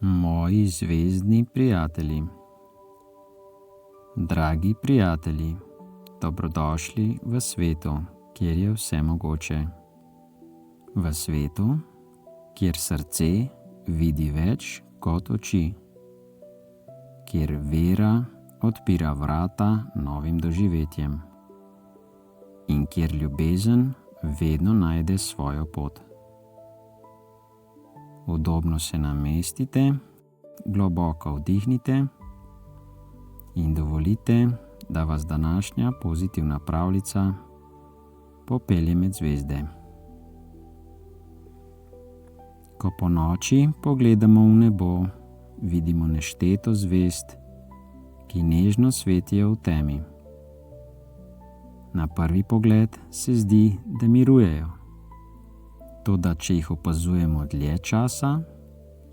Moji zvezdni prijatelji. Dragi prijatelji, dobrodošli v svetu, kjer je vse mogoče. V svetu, kjer srce vidi več kot oči. Kjer vera odpira vrata novim doživetjem. In kjer ljubezen vedno najde svojo pot. Udobno se namestite, globoko vdihnite in dovolite, da vas današnja pozitivna pravljica popelje med zvezde. Ko po noči pogledamo v nebo, vidimo nešteto zvezd, ki nežno svetijo v temi. Na prvi pogled se zdi, da mirujejo. Toda če jih opazujemo dlje časa,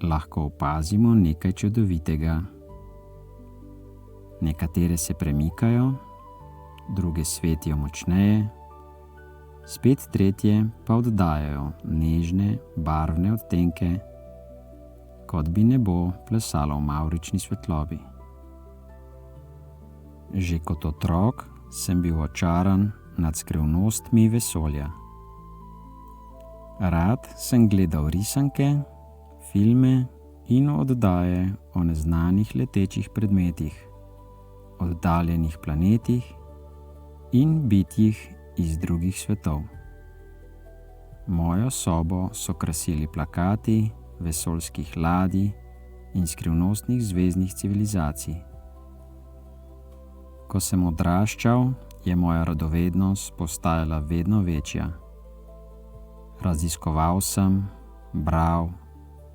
lahko opazimo nekaj čudovitega. Nekatere se premikajo, druge svetijo močneje, spet tretje pa oddajajo nežne, barvne odtenke, kot bi nebo plesalo v mavrični svetlobi. Že kot otrok sem bil očaran nad skrivnostmi vesolja. Rad sem gledal risanke, filme in oddaje o neznanih letečih predmetih, oddaljenih planetih in bitjih iz drugih svetov. Mojo sobo so krasili plakati vesoljskih ladij in skrivnostnih zvezdnih civilizacij. Ko sem odraščal, je moja radovednost postajala vedno večja. Raziskoval sem, bral,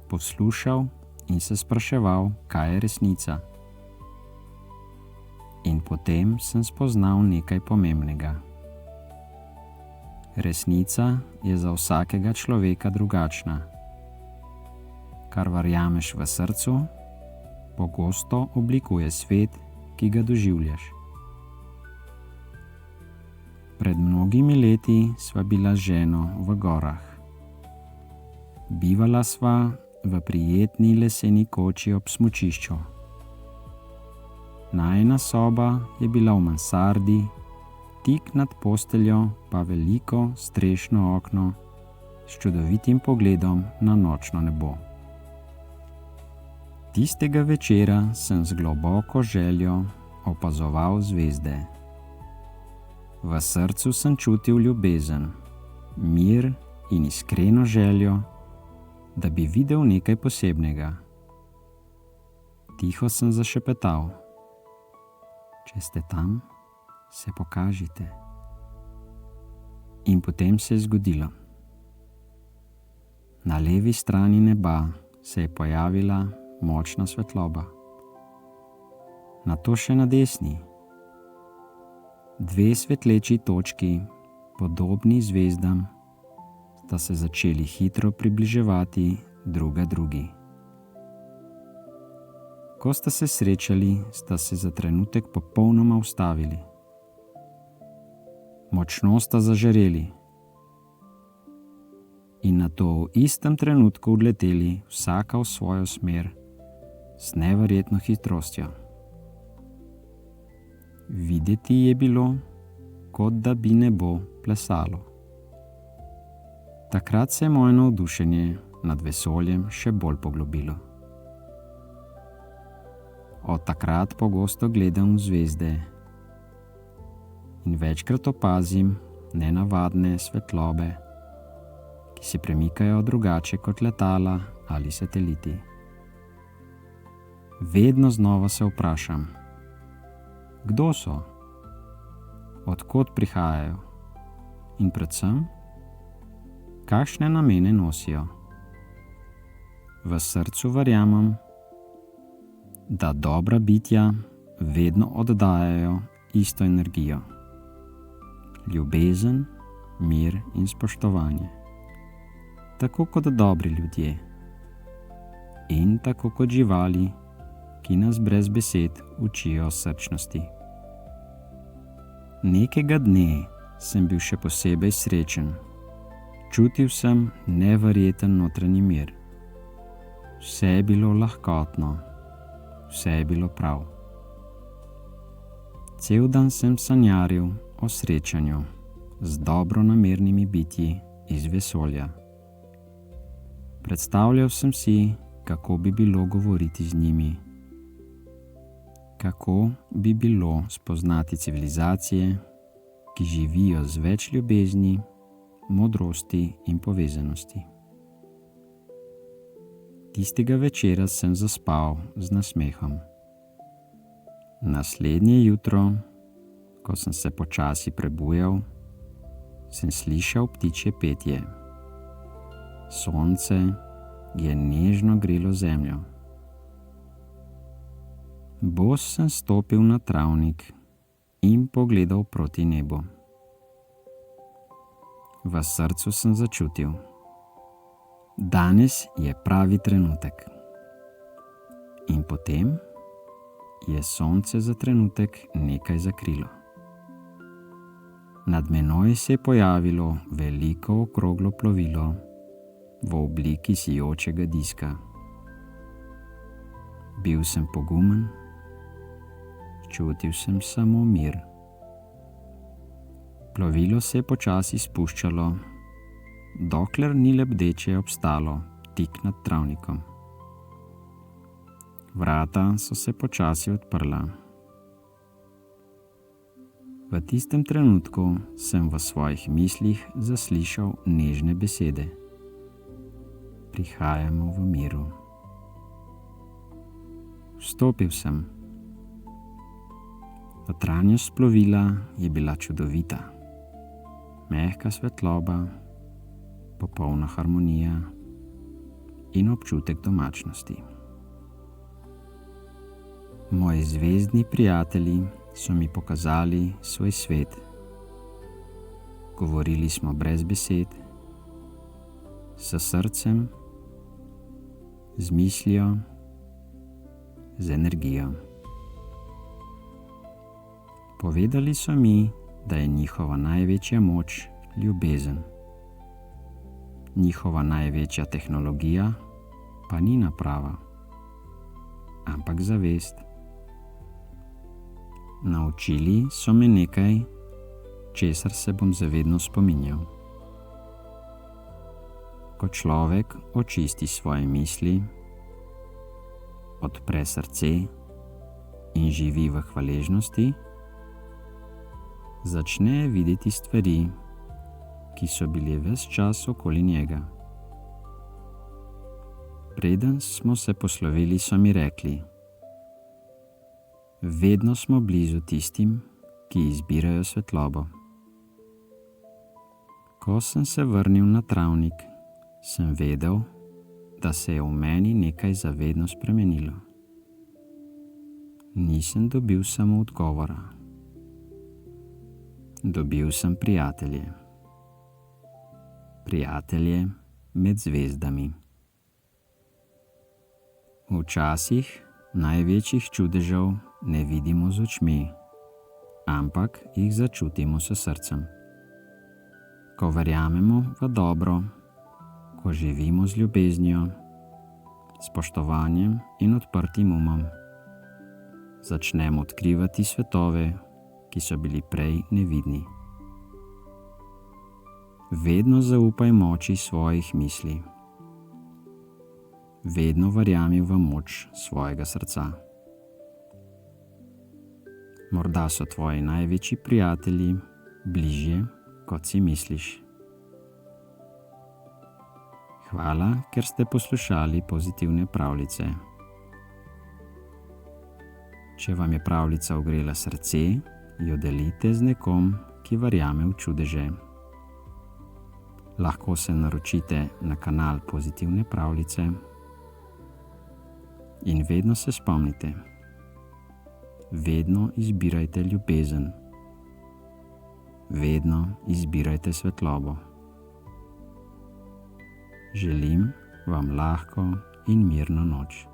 poslušal in se spraševal, kaj je resnica. In potem sem spoznal nekaj pomembnega. Resnica je za vsakega človeka drugačna. Kar verjameš v srcu, pogosto oblikuje svet, ki ga doživljaš. Pred mnogimi leti sva bila z ženo v gorah. Bivala sva v prijetni leseni koči ob smučišču. Najina soba je bila v mansardi, tik nad posteljo pa veliko strešno okno s čudovitim pogledom na nočno nebo. Tistega večera sem z globoko željo opazoval zvezde. V srcu sem čutil ljubezen, mir in iskreno željo, da bi videl nekaj posebnega. Tiho sem zašepetal: če ste tam, se pokažite. In potem se je zgodilo. Na levi strani neba se je pojavila močna svetloba. Nato še na desni. Dve svetleči točki, podobni zvezdam, sta se začeli hitro približevati druga drugi. Ko sta se srečali, sta se za trenutek popolnoma ustavili. Močno sta zažareli in nato v istem trenutku odleteli vsaka v svojo smer s neverjetno hitrostjo. Videti je bilo, kot da bi nebo plesalo. Takrat se je moje navdušenje nad vesoljem še bolj poglobilo. Od takrat pogosto gledam v zvezde in večkrat opazim nenavadne svetlobe, ki se premikajo drugače kot letala ali sateliti. Vedno znova se vprašam, kdo so, od kod prihajajo in predvsem, kakšne namene nosijo. V srcu verjamem, da dobra bitja vedno oddajajo isto energijo. Ljubezen, mir in spoštovanje. Tako kot dobri ljudje in tako kot živali, ki nas brez besed učijo srčnosti. Nekega dne sem bil še posebej srečen. Čutil sem neverjeten notranji mir. Vse je bilo lahkotno, vse je bilo prav. Cel dan sem sanjaril o srečanju z dobronamernimi bitji iz vesolja. Predstavljal sem si, kako bi bilo govoriti z njimi, kako bi bilo spoznati civilizacije, ki živijo z več ljubezni, modrosti in povezanosti. Tistega večera sem zaspal z nasmehom. Naslednje jutro, ko sem se počasi prebujal, sem slišal ptičje petje. Sonce je nežno grelo zemljo. Bos sem stopil na travnik in pogledal proti nebu. V srcu sem začutil: danes je pravi trenutek. In potem je sonce za trenutek nekaj zakrilo. Nad menoj se je pojavilo veliko okroglo plovilo v obliki sijočega diska. Bil sem pogumen, čutil sem samo mir. Plovilo se je počasi spuščalo, dokler ni lebdeče obstalo tik nad travnikom. Vrata so se počasi odprla. V tistem trenutku sem v svojih mislih zaslišal nežne besede: prihajamo v miru. Vstopil sem. Notranjost plovila je bila čudovita. Mehka svetloba, popolna harmonija in občutek domačnosti. Moji zvezdni prijatelji so mi pokazali svoj svet. Govorili smo brez besed, s srcem, z mislijo, z energijo. Povedali so mi, da je njihova največja moč ljubezen. Njihova največja tehnologija pa ni naprava, ampak zavest. Naučili so me nekaj, česar se bom zavedno spominjal. Ko človek očisti svoje misli, odpre srce in živi v hvaležnosti, začne videti stvari, ki so bile ves čas okoli njega. Preden smo se poslovili, so mi rekli: vedno smo blizu tistim, ki izbirajo svetlobo. Ko sem se vrnil na travnik, sem vedel, da se je v meni nekaj zavedno spremenilo. Nisem dobil samo odgovora. Dobil sem prijatelje. Prijatelje med zvezdami. Včasih največjih čudežev ne vidimo z očmi, ampak jih začutimo s srcem. Ko verjamemo v dobro, ko živimo z ljubeznijo, spoštovanjem in odprtim umom, začnemo odkrivati svetove, ki so bili prej nevidni. Vedno zaupaj moči svojih misli. Vedno verjami v moč svojega srca. Morda so tvoji največji prijatelji bližje, kot si misliš. Hvala, ker ste poslušali pozitivne pravljice. Če vam je pravljica ogrela srce, jo delite z nekom, ki verjame v čudeže. Lahko se naročite na kanal Pozitivne pravljice. In vedno se spomnite, vedno izbirajte ljubezen, vedno izbirajte svetlobo. Želim vam lahko in mirno noč.